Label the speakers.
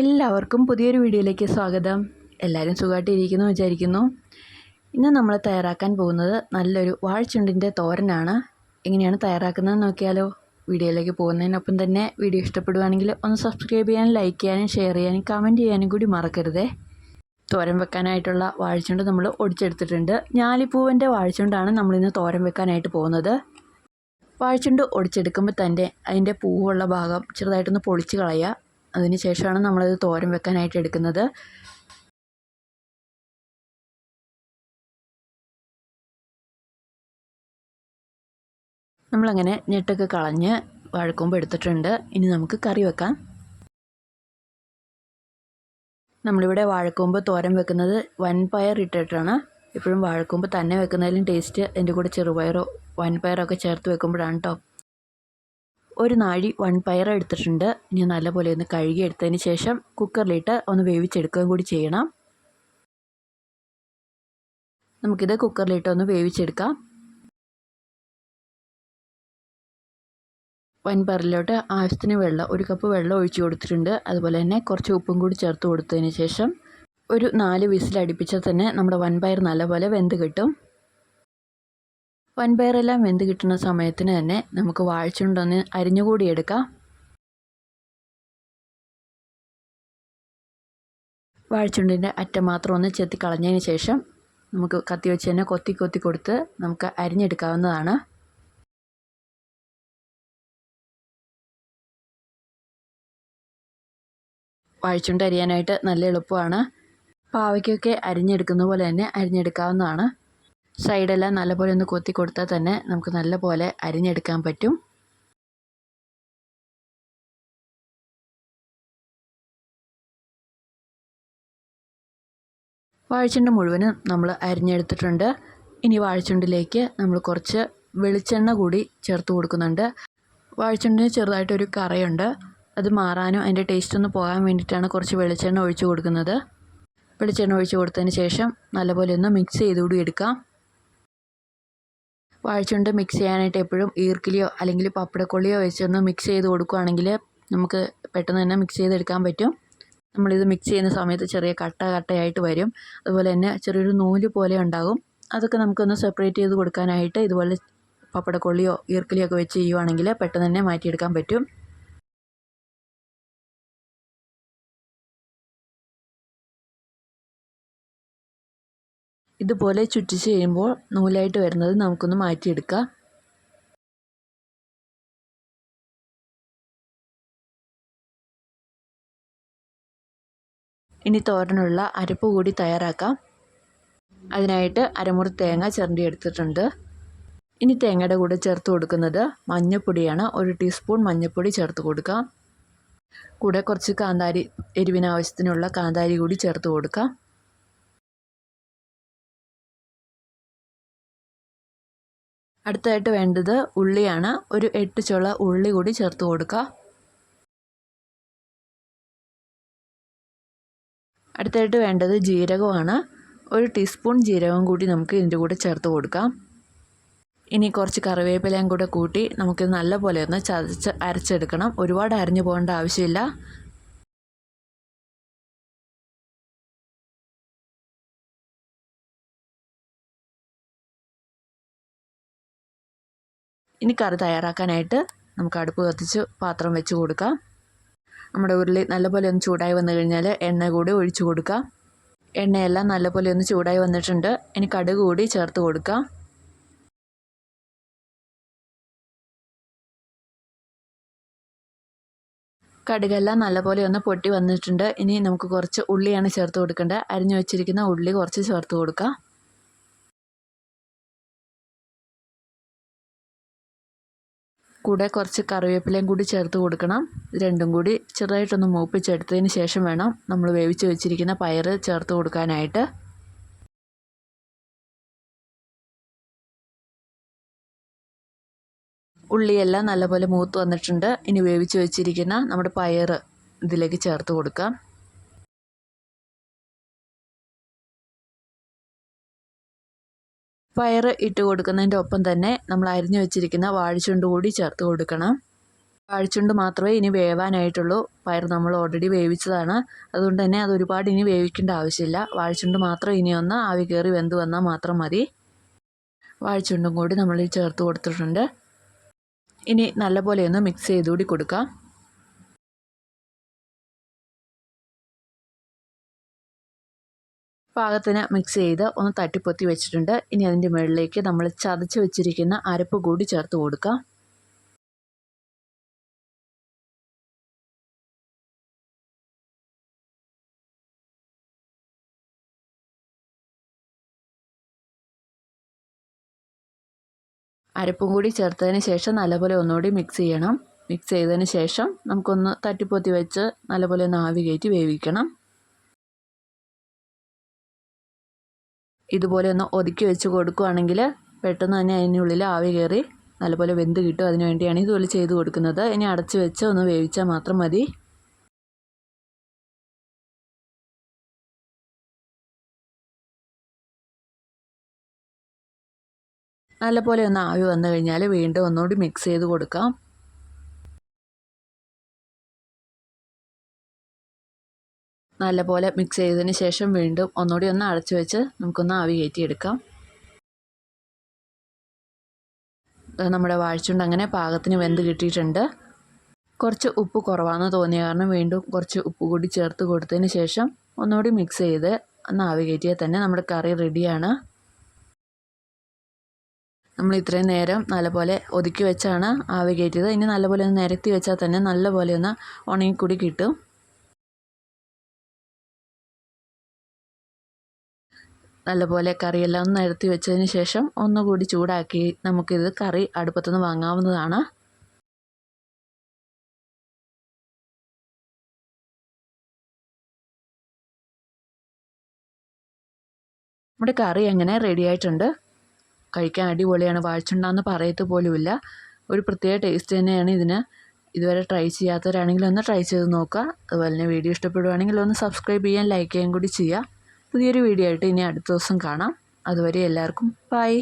Speaker 1: എല്ലാവർക്കും പുതിയൊരു വീഡിയോയിലേക്ക് സ്വാഗതം. എല്ലാവരും സുഖമായിട്ടിരിക്കുന്നു വിചാരിക്കുന്നു. ഇന്ന് നമ്മൾ തയ്യാറാക്കാൻ പോകുന്നത് നല്ലൊരു വാഴച്ചുണ്ടിൻ്റെ തോരനാണ്. എങ്ങനെയാണ് തയ്യാറാക്കുന്നതെന്ന് നോക്കിയാലോ. വീഡിയോയിലേക്ക് പോകുന്നതിനൊപ്പം തന്നെ വീഡിയോ ഇഷ്ടപ്പെടുകയാണെങ്കിൽ ഒന്ന് സബ്സ്ക്രൈബ് ചെയ്യാനും ലൈക്ക് ചെയ്യാനും ഷെയർ ചെയ്യാനും കമൻറ്റ് ചെയ്യാനും കൂടി മറക്കരുതേ. തോരൻ വെക്കാനായിട്ടുള്ള വാഴച്ചുണ്ട് നമ്മൾ ഒടിച്ചെടുത്തിട്ടുണ്ട്. ഞാലിപ്പൂവിൻ്റെ വാഴച്ചുണ്ടാണ് നമ്മളിന്ന് തോരൻ വെക്കാനായിട്ട് പോകുന്നത്. വാഴച്ചുണ്ട് ഒടിച്ചെടുക്കുമ്പോൾ തന്നെ അതിൻ്റെ പൂവുള്ള ഭാഗം ചെറുതായിട്ടൊന്ന് പൊളിച്ച് കളയുക. അതിന് ശേഷമാണ് നമ്മളത് തോരൻ വെക്കാനായിട്ട് എടുക്കുന്നത്. നമ്മളങ്ങനെ ഞെട്ടൊക്കെ കളഞ്ഞ് വാഴക്കൂമ്പ് എടുത്തിട്ടുണ്ട്. ഇനി നമുക്ക് കറി വെക്കാം. നമ്മളിവിടെ വാഴക്കൂമ്പ് തോരൻ വെക്കുന്നത് വൻപയർ ഇട്ടിട്ടാണ്. എപ്പോഴും വാഴക്കൂമ്പ് തന്നെ വെക്കുന്നതിലും ടേസ്റ്റ് അതിൻ്റെ കൂടെ ചെറുപയറോ വൻപയറൊക്കെ ചേർത്ത് വെക്കുമ്പോഴാണ് കേട്ടോ. ഒരു നാഴി വൻപയർ എടുത്തിട്ടുണ്ട്. ഇനി നല്ലപോലെ ഒന്ന് കഴുകിയെടുത്തതിന് ശേഷം കുക്കറിലിട്ട് ഒന്ന് വേവിച്ചെടുക്കുകയും കൂടി ചെയ്യണം. നമുക്കിത് കുക്കറിലിട്ട് ഒന്ന് വേവിച്ചെടുക്കാം. വൻപയറിലോട്ട് ആവശ്യത്തിന് വെള്ളം, ഒരു കപ്പ് വെള്ളം ഒഴിച്ചു കൊടുത്തിട്ടുണ്ട്. അതുപോലെ തന്നെ കുറച്ച് ഉപ്പും കൂടി ചേർത്ത് കൊടുത്തതിന് ശേഷം ഒരു 4 വിസിൽ അടുപ്പിച്ചാൽ തന്നെ നമ്മുടെ വൻപയർ നല്ലപോലെ വെന്ത് കിട്ടും. വൻപയറെല്ലാം വെന്ത് കിട്ടുന്ന സമയത്തിന് തന്നെ നമുക്ക് വാഴച്ചുണ്ടൊന്ന് അരിഞ്ഞുകൂടി എടുക്കാം. വാഴച്ചുണ്ടിൻ്റെ അറ്റം മാത്രം ഒന്ന് ചെത്തി കളഞ്ഞതിന് ശേഷം നമുക്ക് കത്തി വെച്ച് തന്നെ കൊത്തി കൊത്തി കൊടുത്ത് നമുക്ക് അരിഞ്ഞെടുക്കാവുന്നതാണ്. വാഴച്ചുണ്ട് അരിയാനായിട്ട് നല്ല എളുപ്പമാണ്. പാവയ്ക്കൊക്കെ അരിഞ്ഞെടുക്കുന്ന പോലെ തന്നെ അരിഞ്ഞെടുക്കാവുന്നതാണ്. സൈഡെല്ലാം നല്ലപോലെ ഒന്ന് കൊത്തി കൊടുത്താൽ തന്നെ നമുക്ക് നല്ലപോലെ അരിഞ്ഞെടുക്കാൻ പറ്റും. വാഴച്ചുണ്ട് മുഴുവനും നമ്മൾ അരിഞ്ഞെടുത്തിട്ടുണ്ട്. ഇനി വാഴച്ചുണ്ടിലേക്ക് നമ്മൾ കുറച്ച് വെളിച്ചെണ്ണ കൂടി ചേർത്ത് കൊടുക്കുന്നുണ്ട്. വാഴച്ചുണ്ടിന് ചെറുതായിട്ടൊരു കറയുണ്ട്. അത് മാറാനും അതിൻ്റെ ടേസ്റ്റ് ഒന്ന് പോകാൻ വേണ്ടിയിട്ടാണ് കുറച്ച് വെളിച്ചെണ്ണ ഒഴിച്ച് കൊടുക്കുന്നത്. വെളിച്ചെണ്ണ ഒഴിച്ച് കൊടുത്തതിന് ശേഷം നല്ലപോലെ ഒന്ന് മിക്സ് ചെയ്തുകൂടി എടുക്കാം. വാഴച്ചുണ്ട് മിക്സ് ചെയ്യാനായിട്ട് എപ്പോഴും ഈർക്കിലിയോ അല്ലെങ്കിൽ പപ്പടക്കൊള്ളിയോ വെച്ചൊന്ന് മിക്സ് ചെയ്ത് കൊടുക്കുകയാണെങ്കിൽ നമുക്ക് പെട്ടെന്ന് തന്നെ മിക്സ് ചെയ്തെടുക്കാൻ പറ്റും. നമ്മളിത് മിക്സ് ചെയ്യുന്ന സമയത്ത് ചെറിയ കട്ടയായിട്ട് വരും. അതുപോലെ തന്നെ ചെറിയൊരു നൂല് പോലെ ഉണ്ടാകും. അതൊക്കെ നമുക്കൊന്ന് സെപ്പറേറ്റ് ചെയ്ത് കൊടുക്കാനായിട്ട് ഇതുപോലെ പപ്പടക്കൊള്ളിയോ ഈർക്കിലിയോ ഒക്കെ വെച്ച് ചെയ്യുവാണെങ്കിൽ പെട്ടെന്ന് തന്നെ മാറ്റിയെടുക്കാൻ പറ്റും. ഇതുപോലെ ചുറ്റിച്ച് ചെയ്യുമ്പോൾ നൂലായിട്ട് വരുന്നത് നമുക്കൊന്ന് മാറ്റിയെടുക്കാം. ഇനി തോരനുള്ള അരപ്പ് കൂടി തയ്യാറാക്കാം. അതിനായിട്ട് അരമുറി തേങ്ങ ചിരണ്ടി എടുത്തിട്ടുണ്ട്. ഇനി തേങ്ങയുടെ കൂടെ ചേർത്ത് കൊടുക്കുന്നത് മഞ്ഞൾപ്പൊടിയാണ്. 1 ടീസ്പൂൺ മഞ്ഞൾപ്പൊടി ചേർത്ത് കൊടുക്കാം. കൂടെ കുറച്ച് കാന്താരി, എരിവിന് ആവശ്യത്തിനുള്ള കാന്താരി കൂടി ചേർത്ത് കൊടുക്കാം. അടുത്തായിട്ട് വേണ്ടത് ഉള്ളിയാണ്. ഒരു 8 ചുള ഉള്ളി കൂടി ചേർത്ത് കൊടുക്കുക. അടുത്തായിട്ട് വേണ്ടത് ജീരകമാണ്. 1 ടീസ്പൂൺ ജീരകം കൂടി നമുക്ക് ഇതിൻ്റെ കൂടെ ചേർത്ത് കൊടുക്കാം. ഇനി കുറച്ച് കറിവേപ്പിലയും കൂടെ കൂട്ടി നമുക്ക് നല്ലപോലെ ഒന്ന് ചതച്ച് അരച്ചെടുക്കണം. ഒരുപാട് അരഞ്ഞു പോകേണ്ട ആവശ്യമില്ല. ഇനി കറി തയ്യാറാക്കാനായിട്ട് നമുക്ക് അടുപ്പ് കത്തിച്ച് പാത്രം വെച്ച് കൊടുക്കാം. നമ്മുടെ ഉരുളി നല്ലപോലെ ഒന്ന് ചൂടായി വന്നു കഴിഞ്ഞാൽ എണ്ണ കൂടി ഒഴിച്ചു കൊടുക്കാം. എണ്ണയെല്ലാം നല്ലപോലെ ഒന്ന് ചൂടായി വന്നിട്ടുണ്ട്. ഇനി കടുക് കൂടി ചേർത്ത് കൊടുക്കാം. കടുകെല്ലാം നല്ലപോലെ ഒന്ന് പൊട്ടി വന്നിട്ടുണ്ട്. ഇനി നമുക്ക് കുറച്ച് ഉള്ളിയാണ് ചേർത്ത് കൊടുക്കേണ്ടത്. അരിഞ്ഞു വെച്ചിരിക്കുന്ന ഉള്ളി കുറച്ച് ചേർത്ത് കൊടുക്കാം. കൂടെ കുറച്ച് കറിവേപ്പിലയും കൂടി ചേർത്ത് കൊടുക്കണം. രണ്ടും കൂടി ചെറുതായിട്ടൊന്ന് മൂപ്പിച്ചെടുത്തതിന് ശേഷം വേണം നമ്മൾ വേവിച്ച് വെച്ചിരിക്കുന്ന പയർ ചേർത്ത് കൊടുക്കാനായിട്ട്. ഉള്ളിയെല്ലാം നല്ലപോലെ മൂത്ത് വന്നിട്ടുണ്ട്. ഇനി വേവിച്ച് വെച്ചിരിക്കുന്ന നമ്മുടെ പയർ ഇതിലേക്ക് ചേർത്ത് കൊടുക്കാം. പയർ ഇട്ട് കൊടുക്കുന്നതിൻ്റെ ഒപ്പം തന്നെ നമ്മൾ അരിഞ്ഞു വെച്ചിരിക്കുന്ന വാഴച്ചുണ്ട് കൂടി ചേർത്ത് കൊടുക്കണം. വാഴച്ചുണ്ട് മാത്രമേ ഇനി വേവാനായിട്ടുള്ളൂ. പയർ നമ്മൾ ഓൾറെഡി വേവിച്ചതാണ്. അതുകൊണ്ട് തന്നെ അത് ഒരുപാട് ഇനി വേവിക്കേണ്ട ആവശ്യമില്ല. വാഴച്ചുണ്ട് മാത്രം ഇനി ഒന്ന് ആവി കയറി വെന്ത് വന്നാൽ മാത്രം മതി. വാഴച്ചുണ്ടും കൂടി നമ്മൾ ചേർത്ത് കൊടുത്തിട്ടുണ്ട്. ഇനി നല്ലപോലെ ഒന്ന് മിക്സ് ചെയ്തുകൂടി കൊടുക്കാം. പാകത്തിന് മിക്സ് ചെയ്ത് ഒന്ന് തട്ടിപ്പൊത്തി വെച്ചിട്ടുണ്ട്. ഇനി അതിൻ്റെ മുകളിലേക്ക് നമ്മൾ ചതച്ച് വെച്ചിരിക്കുന്ന അരപ്പ് കൂടി ചേർത്ത് കൊടുക്കാം. അരപ്പും കൂടി ചേർത്തതിന് ശേഷം നല്ലപോലെ ഒന്നുകൂടി മിക്സ് ചെയ്യണം. മിക്സ് ചെയ്തതിന് ശേഷം നമുക്കൊന്ന് തട്ടിപ്പൊത്തി വെച്ച് നല്ലപോലെ ഒന്ന് ആവി കയറ്റി വേവിക്കണം. ഇതുപോലെ ഒന്ന് ഒതുക്കി വെച്ച് കൊടുക്കുകയാണെങ്കിൽ പെട്ടെന്ന് തന്നെ അതിനുള്ളിൽ ആവി കയറി നല്ലപോലെ വെന്ത് കിട്ടും. അതിന് വേണ്ടിയാണ് ഇതുപോലെ ചെയ്ത് കൊടുക്കുന്നത്. ഇനി അടച്ച് വെച്ച് ഒന്ന് വേവിച്ചാൽ മാത്രം മതി. നല്ലപോലെ ഒന്ന് ആവി വന്നു കഴിഞ്ഞാൽ വീണ്ടും ഒന്നുകൂടി മിക്സ് ചെയ്ത് കൊടുക്കാം. നല്ലപോലെ മിക്സ് ചെയ്തതിന് ശേഷം വീണ്ടും ഒന്നുകൂടി ഒന്ന് അടച്ചു വെച്ച് നമുക്കൊന്ന് ആവി കയറ്റിയെടുക്കാം. നമ്മുടെ വാഴച്ചുണ്ട് അങ്ങനെ പാകത്തിന് വെന്ത് കിട്ടിയിട്ടുണ്ട്. കുറച്ച് ഉപ്പ് കുറവാണെന്ന് തോന്നിയ കാരണം വീണ്ടും കുറച്ച് ഉപ്പ് കൂടി ചേർത്ത് കൊടുത്തതിന് ശേഷം ഒന്നുകൂടി മിക്സ് ചെയ്ത് ഒന്ന് ആവി കയറ്റിയാൽ തന്നെ നമ്മുടെ കറി റെഡിയാണ്. നമ്മൾ ഇത്രയും നേരം നല്ലപോലെ ഒതുക്കി വെച്ചാണ് ആവി കയറ്റിയത്. ഇനി നല്ലപോലെ ഒന്ന് നിരത്തി വെച്ചാൽ തന്നെ നല്ലപോലെ ഒന്ന് ഉണങ്ങിക്കൂടി കിട്ടും. നല്ലപോലെ കറിയെല്ലാം ഒന്ന് നിരത്തി വെച്ചതിന് ശേഷം ഒന്നുകൂടി ചൂടാക്കി നമുക്കിത് കറി അടുപ്പത്തുനിന്ന് വാങ്ങാവുന്നതാണ്. നമ്മുടെ കറി അങ്ങനെ റെഡി ആയിട്ടുണ്ട്. കഴിക്കാൻ അടിപൊളിയാണ്. വാഴച്ചുണ്ടാന്ന് പറയത്ത് പോലുമില്ല. ഒരു പ്രത്യേക ടേസ്റ്റ് തന്നെയാണ് ഇതിന്. ഇതുവരെ ട്രൈ ചെയ്യാത്തവരാണെങ്കിൽ ഒന്ന് ട്രൈ ചെയ്ത് നോക്കുക. അതുപോലെ തന്നെ വീഡിയോ ഇഷ്ടപ്പെടുവാണെങ്കിൽ ഒന്ന് സബ്സ്ക്രൈബ് ചെയ്യാൻ ലൈക്ക് ചെയ്യാൻ കൂടി ചെയ്യുക. പുതിയൊരു വീഡിയോ ആയിട്ട് ഇനി അടുത്ത ദിവസം കാണാം. അതുവരെ എല്ലാവർക്കും ബൈ.